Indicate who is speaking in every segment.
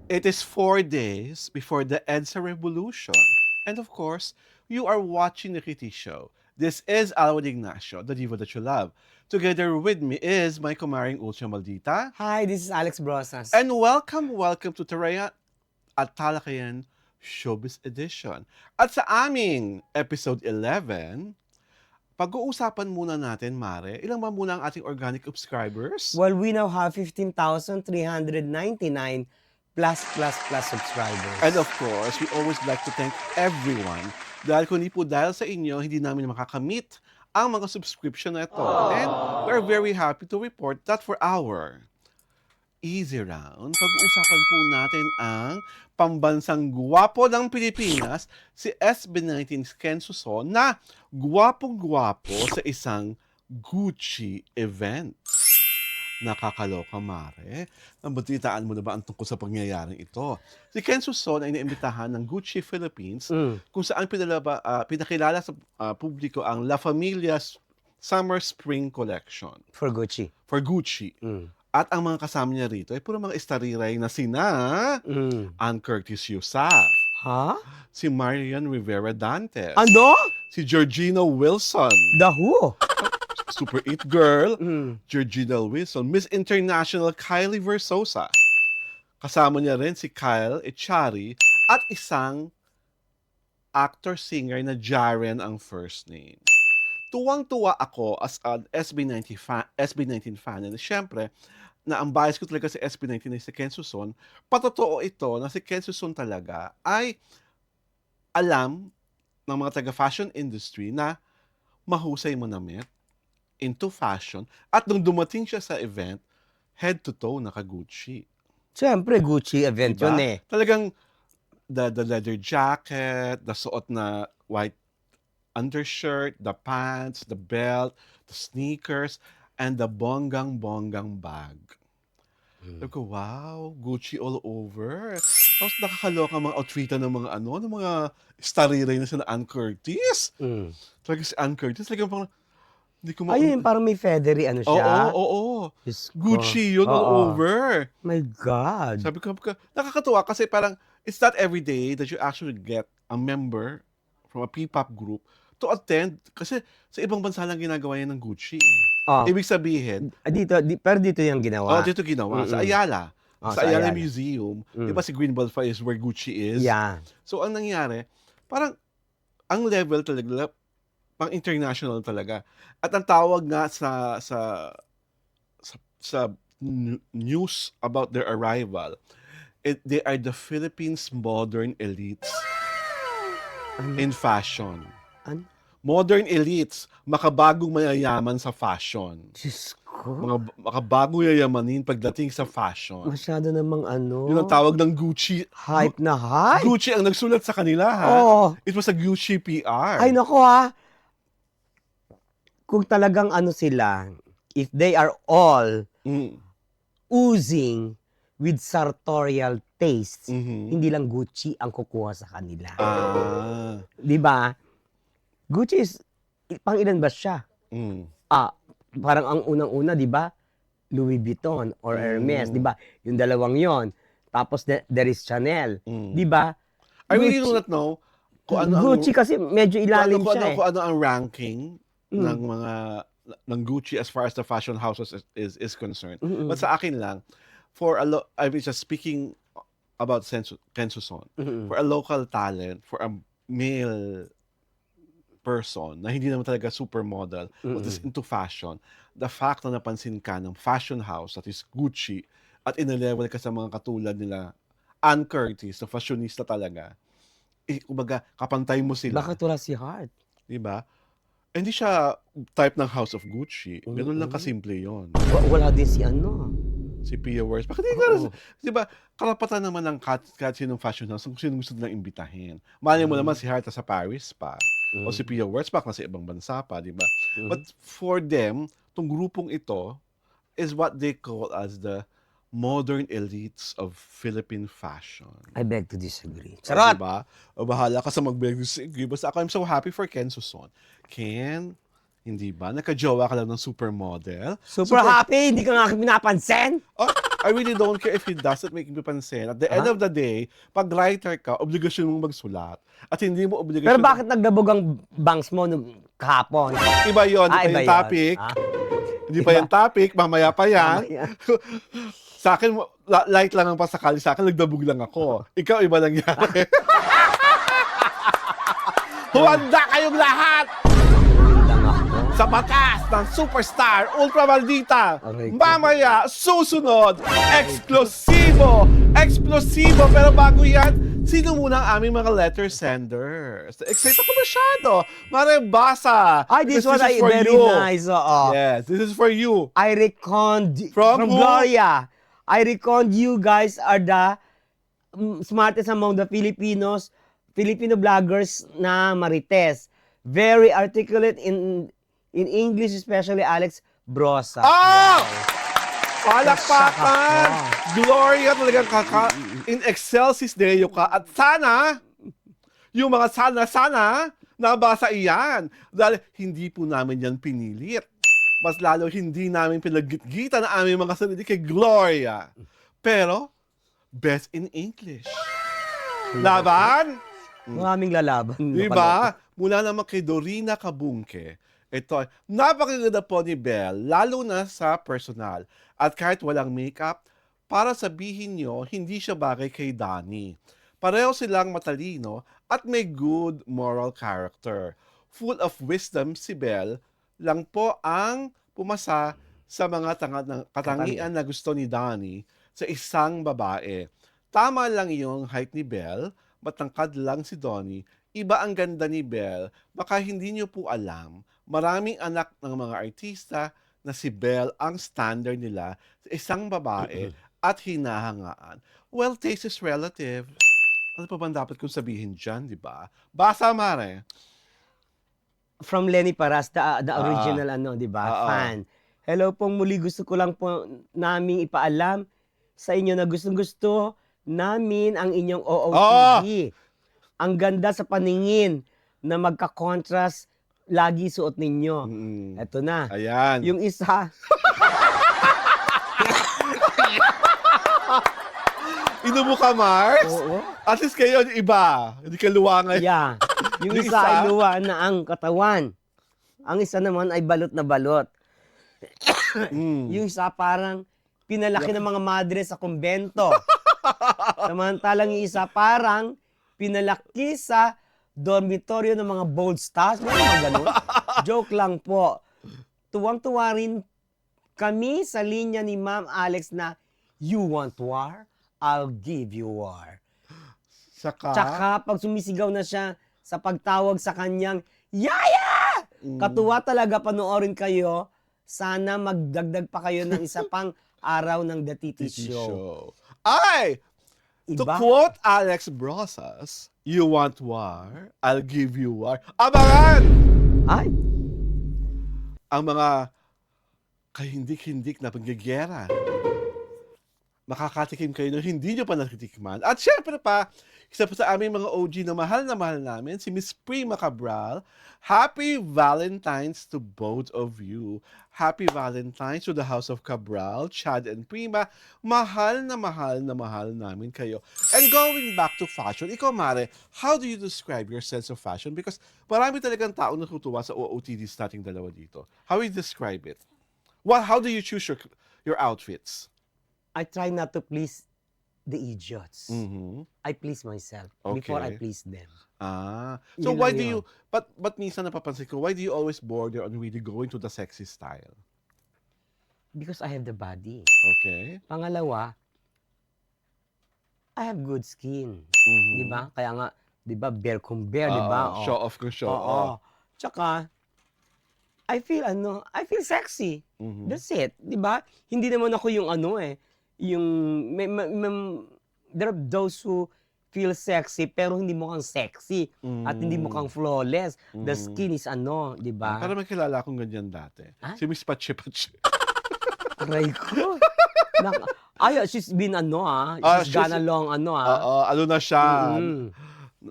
Speaker 1: It is 4 days before the EDSA revolution. And of course, you are watching the Kitty Show. This is Alwin Ignacio, the diva that you love. Together with me is my kumaring Ultra Maldita.
Speaker 2: Hi, this is Alex Brosas.
Speaker 1: And welcome to Taraya at Talakayan Showbiz Edition. At sa aming episode 11, pag-uusapan muna natin, Mare, ilang ba muna ang ating organic subscribers?
Speaker 2: Well, we now have 15,399 plus subscribers.
Speaker 1: And of course, we always like to thank everyone dahil kung hindi po dahil sa inyo, hindi namin makakamit ang mga subscription na ito. And we're very happy to report that for our Easy Round, pag-uusapan po natin ang pambansang gwapo ng Pilipinas, si SB19 Ken Suson, na gwapong-gwapo sa isang Gucci event. Nakakaloka, Mare. Nabatitaan mo na ba ang tungkol sa pangyayaring ito? Si Ken Suson ay naimbitahan ng Gucci Philippines kung saan pinakilala sa publiko ang La Familia's Summer Spring Collection
Speaker 2: For Gucci.
Speaker 1: for Gucci. At ang mga kasama niya rito ay puro mga estariray na sina Ann Curtis Yusaf,
Speaker 2: Ha?
Speaker 1: si Marian Rivera Dantes,
Speaker 2: Ano?
Speaker 1: si Georgina Wilson,
Speaker 2: The Who?
Speaker 1: Super It Girl, Georgina Wilson, Miss International Kylie Versosa. Kasama niya rin si Kyle Echari at isang actor-singer na Jaren ang first name. Tuwang-tuwa ako as an SB19 fan. And syempre, na ang bias ko talaga si SB19 ay si Ken Suson, patotoo ito na si Ken Suson talaga ay alam ng mga taga-fashion industry na mahusay manamit into fashion. At nung dumating siya sa event, head to toe naka-Gucci.
Speaker 2: Siyempre, Gucci event
Speaker 1: Diba?
Speaker 2: yun eh.
Speaker 1: Talagang the leather jacket, the suot na white undershirt, the pants, the belt, the sneakers, and the bonggang bag. Sabi ko, wow, Gucci all over. Tapos nakakaloka ang mga outfitan ng mga ng mga stariray na sila Ann Curtis. Talaga si Ann Curtis, talagang parang, hindi ko
Speaker 2: Ayun, parang may feathery ano siya.
Speaker 1: Oo.
Speaker 2: Diyos ko.
Speaker 1: Gucci yun all
Speaker 2: Oo.
Speaker 1: over.
Speaker 2: My God.
Speaker 1: Sabi ko, nakakatuwa kasi parang it's not every day that you actually get a member from a P-pop group to attend. Kasi sa ibang bansa lang ginagawa yan ng Gucci. Ibig sabihin,
Speaker 2: Pero dito yung ginawa.
Speaker 1: dito ginawa. Sa Ayala. Sa
Speaker 2: Sa
Speaker 1: Ayala
Speaker 2: Ayala.
Speaker 1: Museum. Di ba si Greenbelt Fire is where Gucci is?
Speaker 2: Yeah.
Speaker 1: So ang nangyari, parang ang level talaga, pang international talaga. At ang tawag nga sa news about their arrival, they are the Philippines modern elites in fashion.
Speaker 2: Ano?
Speaker 1: Modern elites, makabagong mayayaman sa fashion.
Speaker 2: Diyos ko.
Speaker 1: Mga makabagong yayamanin pagdating sa fashion.
Speaker 2: Masyado namang ano.
Speaker 1: Yun ang tawag ng Gucci.
Speaker 2: Hype na hype.
Speaker 1: Gucci ang nagsulat sa kanila, ha?
Speaker 2: Oo.
Speaker 1: It was a Gucci PR.
Speaker 2: Ay, nako ha. Kung talagang ano sila, if they are all oozing with sartorial tastes, hindi lang Gucci ang kukuha sa kanila. Di ba? Gucci is, pang ilan ba siya? Parang ang unang-una, di ba? Louis Vuitton or Hermes, di ba? Yung dalawang yon. Tapos there is Chanel, di ba?
Speaker 1: I really do not know kung ano
Speaker 2: Gucci kasi medyo ilalim siya eh.
Speaker 1: kung ano ang ranking ng mga ng Gucci as far as the fashion houses is concerned. But sa akin lang, I was just speaking about Ken Suson, for a local talent, for a male person na hindi naman talaga supermodel but is into fashion, the fact na napansin ka ng fashion house that is Gucci at in-level ka sa mga katulad nila Ann Curtis, na fashionista talaga, kumbaga, kapantay mo sila.
Speaker 2: Bakit wala si Hart?
Speaker 1: Diba? Hindi siya type ng House of Gucci. Ganun lang kasimple yon.
Speaker 2: Wala din si ano.
Speaker 1: Si Pia Wurst. Bakit hindi ka diba, karapatan naman ng kahit sinong fashion house kung sino gusto nilang imbitahin. Malay mo naman si Hart sa Paris pa. O si Pia Wurst pa nasa ibang bansa pa, diba? But for them, tong grupong ito is what they call as the modern elites of Philippine fashion.
Speaker 2: I beg to disagree.
Speaker 1: Sarap! Diba? O bahala ka sa mag-beg to disagree. Basta ako, I'm so happy for Ken Suson. Ken, hindi ba? Nakajowa ka lang ng supermodel.
Speaker 2: Super happy! Hindi ka nga pinapansin?
Speaker 1: Oh, I really don't care if he doesn't make me pansin. At the end of the day, pag writer ka, obligasyon mong magsulat. At hindi mo obligasyon...
Speaker 2: Pero bakit nagdabog ang bangs mo nung kahapon?
Speaker 1: Iba yun,
Speaker 2: Ah,
Speaker 1: hindi pa
Speaker 2: iba
Speaker 1: yung
Speaker 2: yun.
Speaker 1: topic.
Speaker 2: Ah.
Speaker 1: Hindi pa yung topic, mamaya pa yan.
Speaker 2: Mamaya.
Speaker 1: Sa akin, light lang ang pasakali. Sa akin, nagdabog lang ako. Ikaw, iba nangyari. Huwanda kayong lahat!
Speaker 2: Lang ako.
Speaker 1: Sa batas ng Superstar Ultra Maldita.
Speaker 2: Aray ko.
Speaker 1: Mamaya, susunod, eksklusibo! Eksplosibo! Pero bago yan, sino muna ang aming mga letter senders? Excited ako masyado. Mare, basa.
Speaker 2: Ay, this
Speaker 1: Because
Speaker 2: one ay
Speaker 1: is for
Speaker 2: very
Speaker 1: you.
Speaker 2: nice. Oo.
Speaker 1: Yes, this is for you.
Speaker 2: I reckon
Speaker 1: From who?
Speaker 2: Gloria. I reckon you guys are the smartest among the Filipino vloggers na marites. Very articulate in English, especially Alex Brosa.
Speaker 1: Ah!
Speaker 2: Wow.
Speaker 1: Palakpakan!
Speaker 2: Nasyak
Speaker 1: Gloria talagang in excelsis Deo ka. At sana, yung mga sana, nabasa iyan. Dahil hindi po namin yan pinilit. Mas lalo hindi namin pinaggitgitan ang aming mga sarili kay Gloria. Pero, best in English. Laban?
Speaker 2: Maraming lalaban.
Speaker 1: Diba? Mula naman kay Dorina Kabungke. Ito, napakaganda po ni Belle, lalo na sa personal. At kahit walang makeup, para sabihin nyo, hindi siya bagay kay Danny. Pareho silang matalino at may good moral character. Full of wisdom si Belle, lang po ang pumasa sa mga katangian na gusto ni Danny sa isang babae. Tama lang yung height ni Belle, matangkad lang si Donnie. Iba ang ganda ni Belle, baka hindi niyo po alam. Maraming anak ng mga artista na si Belle ang standard nila sa isang babae at hinahangaan. Well, taste is relative. Ano pa ba dapat kong sabihin dyan, di ba? Basa, Mare.
Speaker 2: From Lenny Paras, the original di ba? Fan. Hello pong muli, gusto ko lang po naming ipaalam sa inyo na gustong-gusto namin ang inyong OOTD. Ang ganda sa paningin na magka-contrast lagi suot ninyo. Eto na.
Speaker 1: Ayan.
Speaker 2: Yung isa,
Speaker 1: Inubo ka, Mars?
Speaker 2: oo.
Speaker 1: At least kayo, iba. Hindi ka luwangan.
Speaker 2: Yeah. Yung
Speaker 1: Yung
Speaker 2: isa
Speaker 1: isa?
Speaker 2: ay luwa na ang katawan. Ang isa naman ay balot na balot. Yung isa parang pinalaki ng mga madre sa kumbento. Samantalang yung isa parang pinalaki sa dormitoryo ng mga bold stars. May mga ganun. Joke lang po. Tuwang-tuwa rin kami sa linya ni Ma'am Alex na you want war? I'll give you war. Tsaka pag sumisigaw na siya sa pagtawag sa kanyang Yaya! Katuwa talaga, panoorin kayo. Sana magdagdag pa kayo ng isa pang araw ng The Titi Show.
Speaker 1: Ay! To
Speaker 2: Iba?
Speaker 1: quote Alex Brosas, you want war, I'll give you war. Abangan!
Speaker 2: Ay!
Speaker 1: Ang mga kahindik-hindik na panggigera. Makakatikim kayo na hindi nyo pa natitikman. At syempre pa, isa pa sa aming mga OG na mahal namin, si Miss Prima Cabral. Happy Valentine's to both of you. Happy Valentine's to the House of Cabral, Chad and Prima. Mahal na mahal namin kayo. And going back to fashion, ikaw Mare, how do you describe your sense of fashion? Because marami talagang taong natutuwa sa OOTDs nating dalawa dito. How do you describe it? How do you choose your outfits?
Speaker 2: I try not to please the idiots.
Speaker 1: Mm-hmm.
Speaker 2: I please myself
Speaker 1: Okay.
Speaker 2: before I please them.
Speaker 1: So
Speaker 2: Yun
Speaker 1: why
Speaker 2: lang
Speaker 1: do
Speaker 2: yun.
Speaker 1: you, but minsan napapansin ko, why do you always border on really going to the sexy style?
Speaker 2: Because I have the body.
Speaker 1: Okay?
Speaker 2: Pangalawa, I have good skin.
Speaker 1: Mhm.
Speaker 2: Di ba? Kaya nga, di ba, bear kung bear, di ba?
Speaker 1: Show off ko show
Speaker 2: Oo.
Speaker 1: off.
Speaker 2: Tsaka, I feel sexy.
Speaker 1: Mhm.
Speaker 2: That's it. Di ba? Hindi naman ako yung there are those who feel sexy pero hindi mukhang sexy at hindi mukhang flawless. The skin is di ba?
Speaker 1: Para may kilala akong ganyan dati.
Speaker 2: Ah?
Speaker 1: Si Miss Pache Pache.
Speaker 2: Aray ko. She's been she's gone
Speaker 1: she's-
Speaker 2: along
Speaker 1: Ano na siya,
Speaker 2: Mm.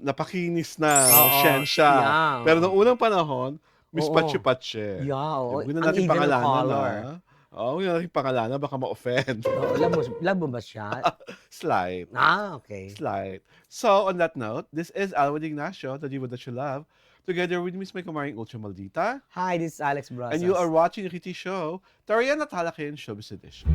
Speaker 1: napakinis na,
Speaker 2: Oo,
Speaker 1: shen siya.
Speaker 2: yeah.
Speaker 1: Pero noong unang panahon, Miss
Speaker 2: Oo.
Speaker 1: Pache Pache.
Speaker 2: Yeah, oo.
Speaker 1: Huwag na
Speaker 2: Ang
Speaker 1: natin
Speaker 2: even ng
Speaker 1: pangalanan
Speaker 2: color.
Speaker 1: na. Oo, yung aking pangalanan baka ma-offend.
Speaker 2: Oo, love mo ba siya?
Speaker 1: Slight.
Speaker 2: Okay.
Speaker 1: Slight. So, on that note, this is Alwin Ignacio, the Diva That You Love, together with Miss May Kumaring Ultra Maldita,
Speaker 2: Hi, this is Alex
Speaker 1: and you are
Speaker 2: Brasas.
Speaker 1: watching the Kitty Show, Tarian at Halakin Showbiz Edition.